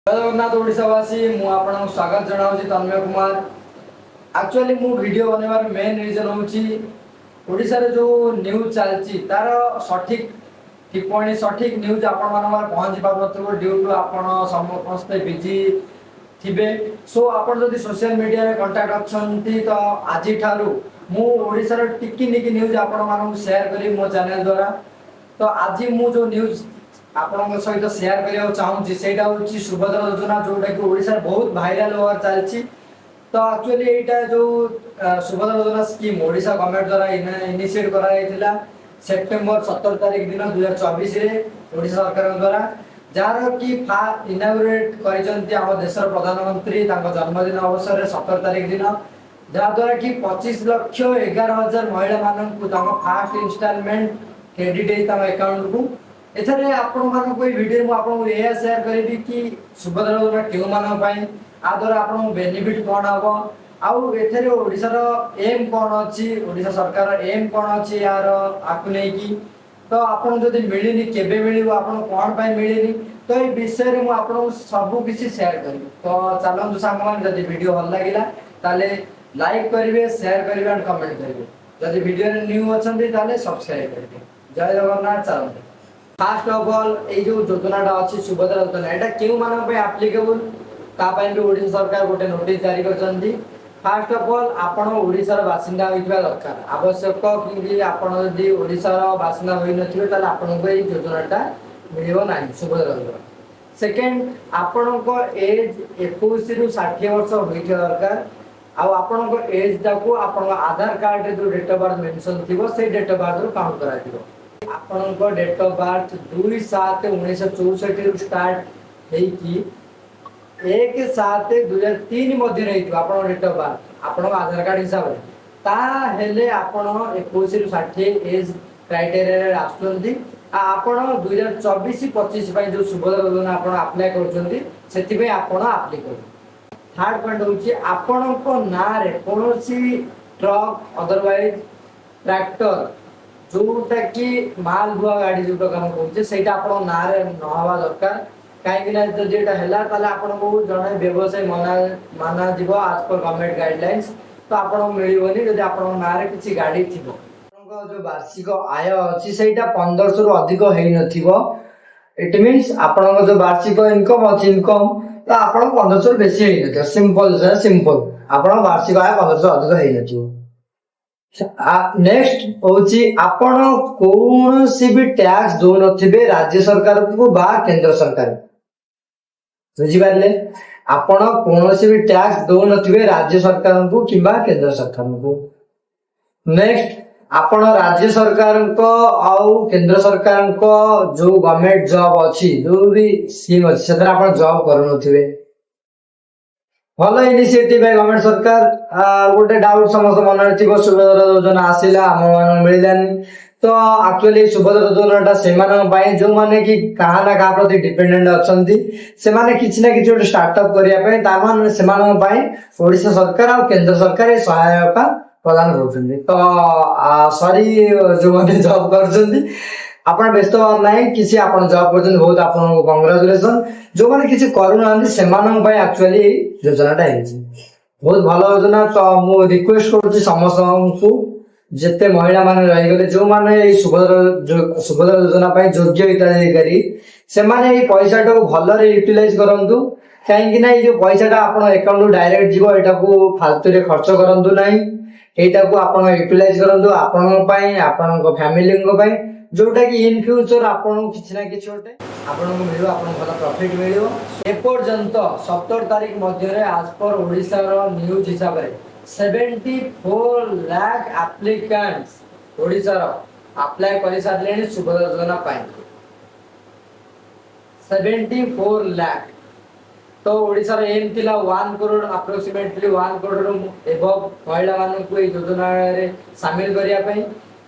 जय जगन्नाथ ओडिशावासी मु आपन स्वागत जनाऊँ तन्मय कुमार। एक्चुअली मु वीडियो बनवार मेन रीजन होची ओडिशा रे जो न्यूज चलची तार सठिक टिप्पणी सठिक न्यूज आपण मानवर पहुंची पाबो ड्यू टू आपण समस्त बिजी थिबे। सो आपण जदि सोशल मीडिया रे कांटेक्ट अछंती तो आजि ठारू मु ओडिशा रे टिकी निकी न्यूज आपण मानू शेयर करी मो चैनल द्वारा। तो आज मु जो न्यूज आपन सहित शेयर करने चाहूँगी सेटा हूँ सुभद्रा योजना जोटा कि ओडिशा बहुत भाइराल होवार चलती। तो एक्चुअली यहाँ जो सुभद्रा योजना स्कीम ओडिशा गवर्नमेंट द्वारा इनिशिएट कराइला सेप्टेम्बर 17 तारिख दिन 2024 ओडिशा सरकार द्वारा जार कि इनागुरेट कर देशर प्रधानमंत्री जन्मदिन अवसर में 17 तारिख दिन जहाद्वारा कि 25,11,000 महिला मानक फास्ट इनस्टॉलमेंट क्रेडिट अकाउंट को एथरे आपण मानको वीडियो में आपन ये शेयर करेबी कि सुभद्रा योजना केउ मानक पई आ द्वारा आपन बेनिफिट कोन हबो आउ एथरे ओडिसा रो एम कोन अछि ओडिसा सरकार एम कोन अछि यार आकु नै कि तो आपन जदि मिलिनी केबे मिलिबो आपन कोन पई मिलिनी तो ए विषय रे मु आपन सब किछि शेयर करिबी। तो चलन सामान जदि वीडियो भल लागिला ताले लाइक करिवे शेयर करिवे एंड कमेंट करिवे जदि वीडियो रे न्यू अछंती ताले सब्सक्राइब करिवे। जय जगन्नाथ। चलन फास्ट ऑफ ऑल ए जो योजनाटा अच्छी सुभद्रा योजना एटा केउ मानक पे एप्लीकेबल ता पय भी ओडिशा सरकार गोटे नोटिस जारी करछंती। फास्ट ऑफ ऑल आपण ओडिसा रो बासिंदा होइबा दरकार आवश्यक कि आपण यदि ओडिसा रो बासिंदा होई नथिबे ताले आपण को ए योजनाटा मिलिबो नाही सुभद्रा योजना। सेकंड आपण को एज 21 रु 60 वर्ष होइबा दरकार आ आपण को एज दाको आपण आधार कार्ड रे जो डेट ऑफ बर्थ मेंशन थिबो से डेट ऑफ बर्थ रो काउंट करा दिबो। आपनको डेट ऑफ बर्थ 2/7/1964 स्टार्ट है कि 1/7/2003 मध्य रही आपन डेट ऑफ बर्थ आपन आधार कार्ड हिसाब रे ता हेले आपन 21 रु 60 एज क्राइटेरिया रे आछंती आपन 2024-25 पय जो सुभद्रा योजना आपन अप्लाई करछंती सेति पे आपन अप्लाई कर। थर्ड पॉइंट होची आपन को ना रे कोनोसी ट्रक अदरवाइज ट्रैक्टर जोटा कि माल बुआ गाड़ी जो काम कहूँ से ना नहवा दरकार कहीं जेटा है आपको जड़े व्यवसाय माना जीव आज पर गवर्नमेंट गाइडलाइंस तो आपको मिलनी जब आप ना गाड़ी थी जो वार्षिक आय अच्छी से 1500 रु अधिक हो इट मीन्स आपण जो वार्षिक इनकम अच्छी इनकम तो आप 1500 रु बेसी सिंपल सिंपल आप वार्षिक आय 1500 अधिक हो। नेक्स्ट होची आपण कोनोसी भी टैक्स दो नथिबे राज्य सरकार को बा केंद्र सरकार बुझी पारले आपण कोनोसी भी टैक्स दो नथिबे राज्य सरकार को किबा केंद्र सरकार को। नेक्स्ट आपण राज्य सरकार को आउ केंद्र सरकार को जो गवर्नमेंट जॉब अछि जो भी स्कीम अछि सेतरा आपण जॉब करू नथिबे भल इनिशिएटिव है गवर्नमेंट सरकार गोटे डाउट समस्त मन थी सुभद्रा योजना आसिला आम मिलानी तो एक्चुअली सुभद्रा योजनाटा से जो माने कि कहा ना कहा प्रति डिपेंडेंट अच्छी से माने किसी ना किसी गोटे स्टार्टअप करने ओडिशा सरकार और केंद्र सरकार ये सहायता प्रदान कर तो सॉरी जो मैंने जॉब कर आपण व्यस्त होवार नाही किसी आपण जॉब करछन बहुत आपण कांग्रेचुलेशन जो माने किसी करू नांदी सेमानन पय एक्चुअली योजनाटा हेछि बहुत भलो योजना। तो मु रिक्वेस्ट करूछि समस्त को जेते महिला माने रहि गेले जो माने ए सुभद्रा योजना पय योग्य हिताधिकारी से माने ए पैसाटा को भलो रे यूटिलाइज करंतु काहे कि ना ए जो पैसाटा आपण अकाउंट डायरेक्ट जीवो एटा को फालतू रे खर्च करंतु नाही एटा को आपण यूटिलाइज करंतु आपण पय आपण को फैमिली को पय जोटा कि इन फ्यूचर आपन किछि ना किछि होटे आपन को मिलियो आपन भला प्रॉफिट मिलियो। ए पर्यंत 17 तारिख मध्य रे आज पर ओडिसा रो न्यूज हिसाब रे 74 लाख एप्लीकेंट्स ओडिसा रो अप्लाई करि सारलेनी सुभद्रा योजना पाई 74 लाख। तो ओडिसा रो एम थिला 1 करोड़ अप्रोक्सीमेटली 1 करोड़ एबव महिला मानन को ए योजना रे शामिल करिया पई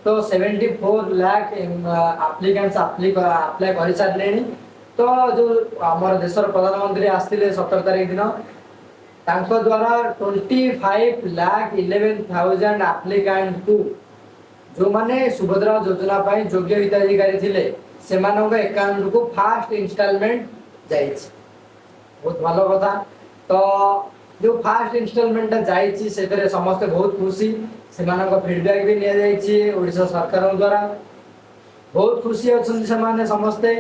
तो 74 लाख एप्लीकेंट्स अप्लाई कर सारे। तो जो आमर देशर प्रधानमंत्री आसते 17 तारिख दिन तांको द्वारा 25,11,000 एप्लीकेंट को जो माने सुभद्रा योजना पाई योग्य हिताधिकारी थिले सेमानक अकाउंट को फास्ट इंस्टॉलमेंट जाइछ बहुत भल कथा। तो जो फास्ट इनस्टॉलमेंट जाइए से समस्ते बहुत खुशी से फीडबैक भी निया सरकार द्वारा बहुत खुशी अच्छा से समस्ते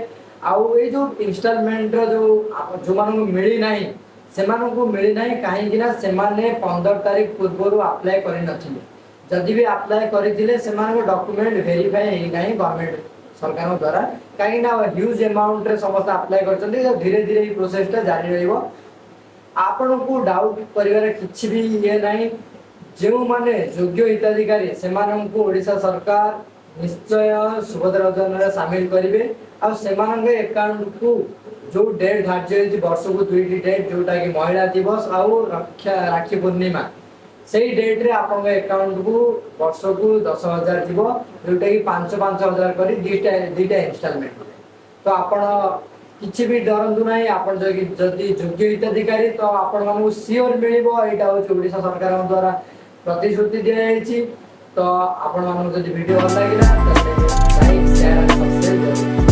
आउ ये जो इनस्टॉलमेंट जो मानू मिली ना से मिली ना कहीं 15 तारीख पूर्व अप्लाई कर जदि भी अप्लाई करते डॉक्यूमेंट वेरीफाई गवर्नमेंट सरकार द्वारा कहीं ह्यूज अमाउंट रे समस्त अप्लाई कर धीरे धीरे प्रोसेसटा जारी रहिबो। आपण को डाउट करिवार किछि भी ये नहीं जो माने योग्य हिताधिकारी से ओडिशा सरकार निश्चय सुभद्रा योजना सामिल करेंगे आ अकाउंट को जो डेट धार्य वर्ष को 2टी डेट जोटा कि महिला दिवस आउ राखी पूर्णिमा से डेट रे आपन अकाउंट को वर्ष को 10,000 जीव जोटा कि 5,000 कर दीटा इंस्टॉलमेंट। तो आपण किछि भी डरंतु नहीं आपण जदि योग्य हिताधिकारी तो आपण मानू सियोर मिलिबो। एटा होची ओडिशा सरकार द्वारा प्रतिश्रुति दिया जायछि। तो आपण मानू जदि वीडियो भल लागिला तो लाइक शेयर एंड सब्सक्राइब करो।